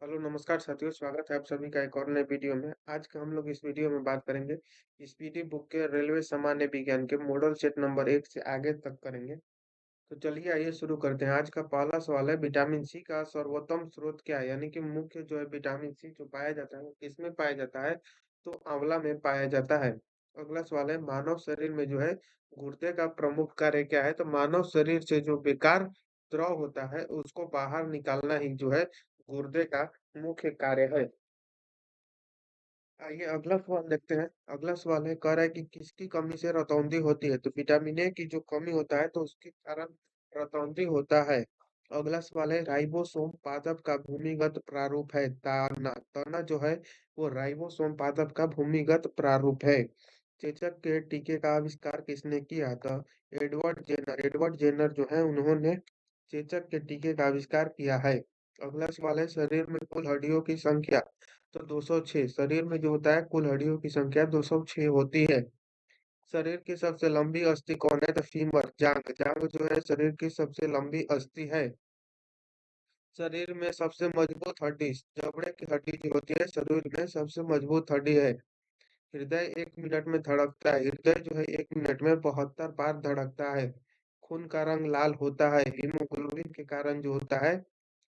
Hello नमस्कार साथियों, स्वागत है आप सभी का एक और नए वीडियो में। आज का हम लोग इस वीडियो में बात करेंगे स्पीडी बुक के रेलवे सामान्य विज्ञान के मॉडल सेट नंबर 1 से आगे तक करेंगे। तो चलिए आइए शुरू करते हैं। आज का पहला सवाल है, विटामिन सी का सर्वोत्तम स्रोत क्या है? यानी कि मुख्य जो है विटामिन सी जो पाया जाता है वो किसमें पाया जाता है? तो आंवला में पाया जाता है। अगला सवाल है, मानव शरीर में जो है गुर्दे का प्रमुख कार्य क्या है? तो मानव शरीर से जो बेकार द्रव होता है उसको बाहर निकालना ही जो है गुर्दे का मुख्य कार्य है। आइए अगला सवाल देखते हैं। अगला सवाल है, कह रहा है कि किसकी कमी से रतौंधी होती है? तो विटामिन ए की जो कमी होता है तो उसके कारण रतौंधी होता है। अगला सवाल है, राइबोसोम पादप का भूमिगत प्रारूप है। तना तना जो है वो राइबोसोम पादप का भूमिगत प्रारूप है। चेचक के टीके का आविष्कार किसने किया? था एडवर्ड जेनर जो है उन्होंने चेचक के टीके का आविष्कार किया है। अगला सवाल है, शरीर में कुल हड्डियों की संख्या? तो 206। शरीर में जो होता है कुल हड्डियों की संख्या 206 होती है। शरीर की सबसे लंबी अस्थि कौन है? तो फीमर, जांग। जांग जो है शरीर की सबसे लंबी अस्थि है। शरीर में सबसे मजबूत हड्डी? जबड़े की हड्डी जो होती है शरीर में सबसे मजबूत हड्डी है। हृदय 1 मिनट में धड़कता है। हृदय जो है 1 मिनट में 72 बार धड़कता है। खून का रंग लाल होता है हीमोग्लोबिन के कारण जो होता है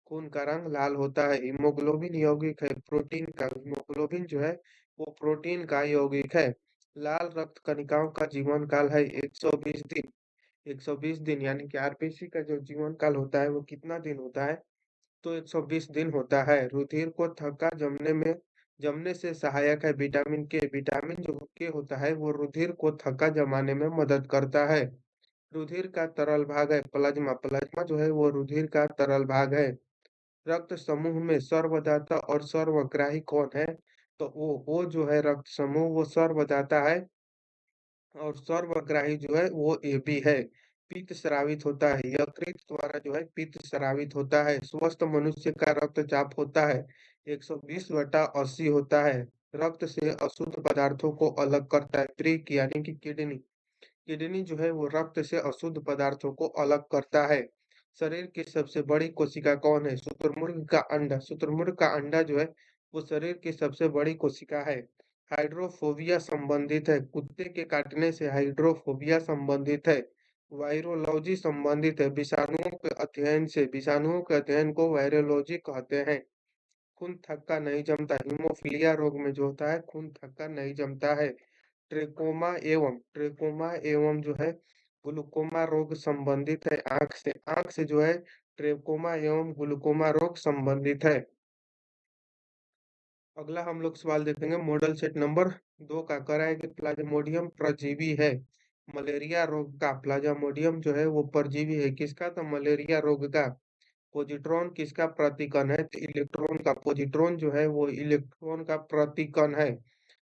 खून का रंग लाल होता है। हीमोग्लोबिन यौगिक है प्रोटीन का। हीमोग्लोबिन जो है वो प्रोटीन का यौगिक है। लाल रक्त कणिकाओं का जीवन काल है 120 दिन। 120 दिन यानी कि आरबीसी का जो जीवन काल होता है वो कितना दिन होता है? तो 120 दिन होता है। रुधिर को थक्का जमने से सहायक है विटामिन के। विटामिन जो के होता है वो रुधिर को थक्का जमाने में मदद करता है। रुधिर का तरल भाग है प्लाज्मा। प्लाज्मा जो है वो रुधिर का तरल भाग है। रक्त समूह में सर्वदाता और सर्वग्राही कौन है? तो वो जो है रक्त समूह वो सर्वदाता है और सर्वग्राही जो है वो एबी है। पित्त स्रावित होता है, यकृत द्वारा जो है पित्त स्रावित होता है। स्वस्थ मनुष्य का रक्तचाप होता है 120/80 होता है। रक्त से अशुद्ध पदार्थों को अलग करता है प्रीक यानी कि किडनी। किडनी जो है वो रक्त से अशुद्ध पदार्थों को अलग करता है। शरीर की सबसे बड़ी कोशिका कौन है? शुतुरमुर्ग का अंडा। शुतुरमुर्ग का अंडा जो है वो शरीर की सबसे बड़ी कोशिका है। हाइड्रोफोबिया संबंधित है। कुत्ते के काटने से हाइड्रोफोबिया संबंधित है। वायरोलॉजी संबंधित है विषाणुओं के अध्ययन से। विषाणुओं के अध्ययन को वायरोलॉजी कहते हैं। खून थक्का नहीं जमता। हीमोफीलिया रोग में जो होता है खून थक्का नहीं जमता है। ट्रेकोमा एवं जो है ग्लूकोमा रोग संबंधित है आंख से। आंख से जो है ट्रेकोमा एवं ग्लूकोमा रोग संबंधित है। अगला हम लोग सवाल देखेंगे मॉडल सेट नंबर 2 का। कह रहा है कि प्लाज्मोडियम परजीवी है मलेरिया रोग का। प्लाज्मोडियम जो है वो परजीवी है किसका? तो मलेरिया रोग का। पॉजिट्रॉन किसका प्रतिकण है? तो इलेक्ट्रॉन का। पॉजिट्रॉन जो है वो इलेक्ट्रॉन का प्रतिकण है।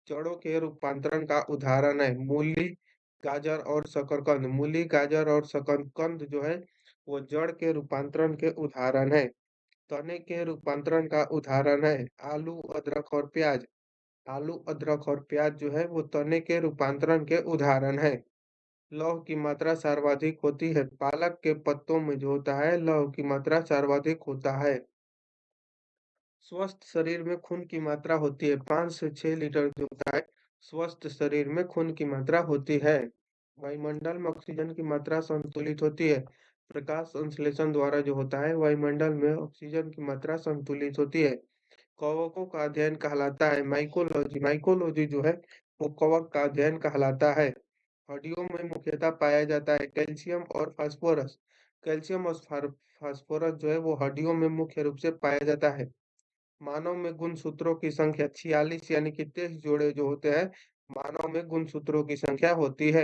जड़ों के रूपांतरण का उदाहरण है मूली, गाजर और शकरकंद। मूली, गाजर और शकरकंद जो है वो जड़ के रूपांतरण के उदाहरण है। तने के रूपांतरण का उदाहरण है आलू, अदरक और प्याज। आलू, अदरक और प्याज जो है वो तने के रूपांतरण के उदाहरण है। लौह की मात्रा सर्वाधिक होती है पालक के पत्तों में जो होता है लौह की मात्रा सर्वाधिक होता है। स्वस्थ शरीर में खून की मात्रा होती है 5 से 6 लीटर जो होता है स्वस्थ शरीर में खून की मात्रा होती है। वायुमंडल में ऑक्सीजन की मात्रा संतुलित होती है। प्रकाश संश्लेषण द्वारा जो होता है वायुमंडल में ऑक्सीजन की मात्रा संतुलित होती है। कवकों का अध्ययन कहलाता है माइकोलॉजी। माइकोलॉजी जो है वो कवक का अध्ययन कहलाता है। हड्डियों में मुख्यतः पाया जाता है कैल्शियम और फास्फोरस। कैल्शियम और फास्फोरस जो है वो हड्डियों में मुख्य रूप से पाया जाता है। मानव में गुणसूत्रों की संख्या 46 यानी कि 23 जोड़े जो होते हैं मानव में गुणसूत्रों की संख्या होती है।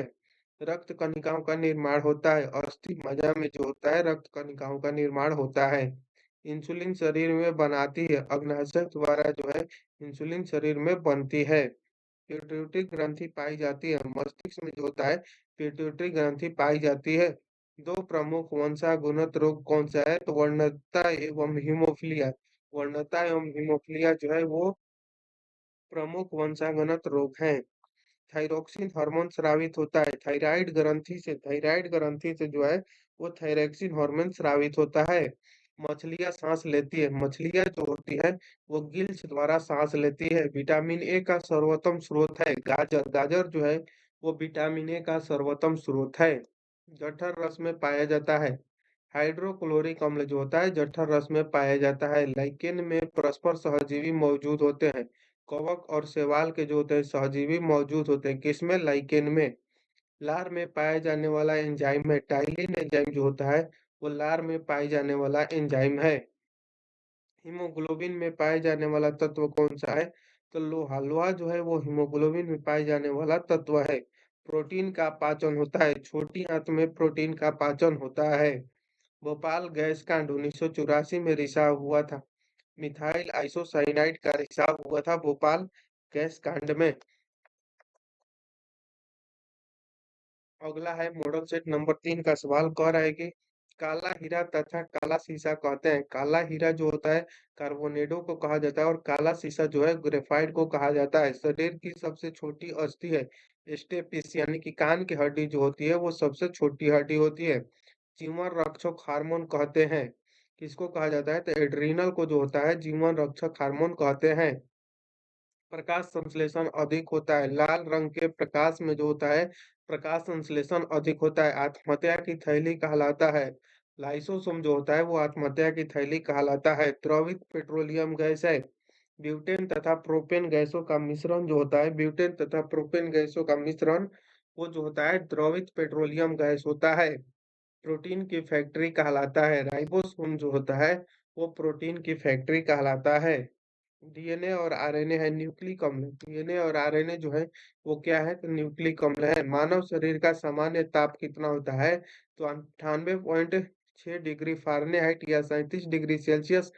रक्त कणिकाओं का निर्माण होता है अस्थि मज्जा में जो होता है रक्त कणिकाओं का निर्माण होता है। इंसुलिन शरीर में बनाती है अग्नाशय द्वारा जो है इंसुलिन शरीर में बनती है। पिट्यूटरी ग्रंथि पाई जाती है मस्तिष्क में जो होता है पिट्यूटरी ग्रंथि पाई जाती है। दो प्रमुख वंशानुगत रोग कौन सा है? तो वर्णता एवं हीमोफीलिया। वर्णता एवं हीमोफीलिया जो है वो प्रमुख वंशानुगत रोग हैं। थायरोक्सिन हार्मोन स्रावित होता है थायराइड ग्रंथि से। थायराइड ग्रंथि से जो है वो थायरोक्सिन हार्मोन स्रावित होता है। मछलियाँ सांस लेती है, मछलियाँ जो होती है वो गिल्स द्वारा सांस लेती है। विटामिन ए का सर्वोत्तम स्रोत है गाजर, गाजर जो है वो विटामिन ए का सर्वोत्तम स्रोत है। जठर रस में पाया जाता है। हाइड्रोक्लोरिक अम्ल जो होता है जठर रस में पाया जाता है। लाइकेन में परस्पर सहजीवी मौजूद होते हैं। कवक और शैवाल के जो होते हैं सहजीवी मौजूद होते हैं, किसमें? लाइकेन में। लार में पाया जाने वाला एंजाइम है टाइलिन एंजाइम जो होता है वो लार में पाए जाने वाला एंजाइम है। हीमोग्लोबिन में पाए जाने वाला तत्व कौन सा है? तो लोहा, लोहा जो है वो हीमोग्लोबिन में पाए जाने वाला तत्व है। प्रोटीन का पाचन होता है, छोटी आंत में प्रोटीन का पाचन होता है। भोपाल गैस कांड 1984 में रिसाव हुआ था। मिथाइल आइसोसाइनाइड का रिसाव हुआ था भोपाल गैस कांड में। अगला है मॉडल सेट नंबर 3 का सवाल कह रहा है कि काला हीरा तथा काला शीशा कहते हैं। काला हीरा जो होता है कार्बोनेडो को कहा जाता है और काला शीशा जो है ग्रेफाइट को कहा जाता है। शरीर की सबसे छोटी अस्थि है स्टेपिस, यानी कि कान की हड्डी जो होती है वो सबसे छोटी हड्डी होती है। जीवन रक्षक हार्मोन कहते हैं, किसको कहा जाता है? तो एड्रीनल को जो होता है जीवन रक्षक हार्मोन कहते हैं। प्रकाश संश्लेषण अधिक होता है, लाल रंग के प्रकाश में जो होता है प्रकाश संश्लेषण अधिक होता है, आत्महत्या की थैली कहलाता है। लाइसोसोम जो होता है वो आत्महत्या की थैली कहलाता है। द्रवित पेट्रोलियम गैस है। ब्यूटेन तथा प्रोपेन गैसों का मिश्रण जो होता है, ब्यूटेन तथा प्रोपेन गैसों का मिश्रण वो जो होता है द्रवित पेट्रोलियम गैस होता है। प्रोटीन की फैक्ट्री कहलाता है। राइबोसोम जो होता है वो प्रोटीन की फैक्ट्री कहलाता है। डीएनए और आरएनए है न्यूक्लिक अम्ल। डीएनए और आरएनए जो है वो क्या है? तो न्यूक्लिक अम्ल है। मानव शरीर का सामान्य ताप कितना होता है? तो 98.6 डिग्री फ़ारेनहाइट या 37 डिग्री सेल्सियस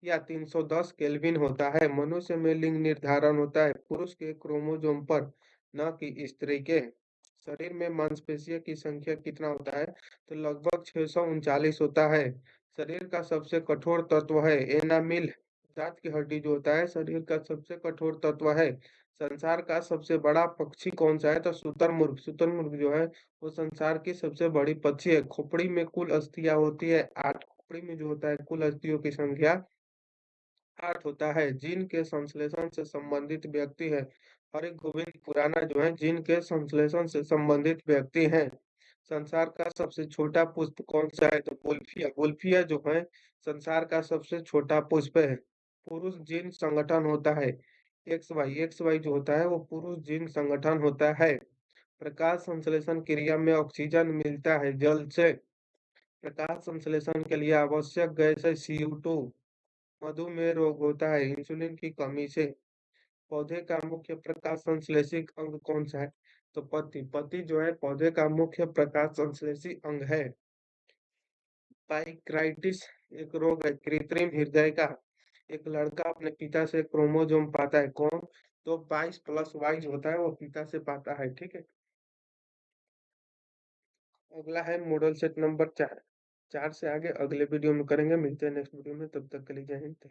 या 310 केल्विन होता है। मनुष्य में लिंग निर्धारण होता है पुरुष के क्रोमोसोम पर, न कि स्त्री के। शरीर में मांसपेशियों की संख्या कितना होता है? तो लगभग 639 होता है। शरीर का सबसे कठोर तत्व है एनामिल, दांत की हड्डी जो होता है शरीर का सबसे कठोर तत्व है। संसार का सबसे बड़ा पक्षी कौन सा है? तो शुतुरमुर्ग, शुतुरमुर्ग जो है वो संसार की सबसे बड़ी पक्षी है। खोपड़ी में कुल अस्थियां होती है 8। खोपड़ी में जो होता है कुल अस्थियों की संख्या 8 होता है। जीन के संश्लेषण से संबंधित व्यक्ति है हरि गोविंद खुराना जो है जीन के संश्लेषण से संबंधित व्यक्ति हैं। संसार का सबसे छोटा पुष्प कौन सा है? तो गुल्फिया, गुल्फिया जो है संसार का सबसे छोटा पुष्प है। पुरुष जीन संगठन होता है एक्स वाई, एक्स वाई जो होता है वो पुरुष जीन संगठन होता है। प्रकाश संश्लेषण क्रिया में ऑक्सीजन मिलता है जल से। प्रकाश संश्लेषण के लिए आवश्यक गैस है CO2। मधुमेह रोग होता है इंसुलिन की कमी से। पौधे का मुख्य प्रकाश संश्लेषी अंग कौन सा है? तो पत्ती, पत्ती जो है पौधे का मुख्य प्रकाश संश्लेषी अंग है। पाइक्राइटिस एक रोग है कृत्रिम हृदय का। एक लड़का अपने पिता से क्रोमोसोम पाता है, कौन? तो 22+Y जो होता है वो पिता से पाता है, ठीक है। अगला है मॉडल सेट नंबर 4। 4 से आगे अगले वीडियो में करेंगे। मिलते हैं नेक्स्ट वीडियो में, तब तक के लिए जय हिंद।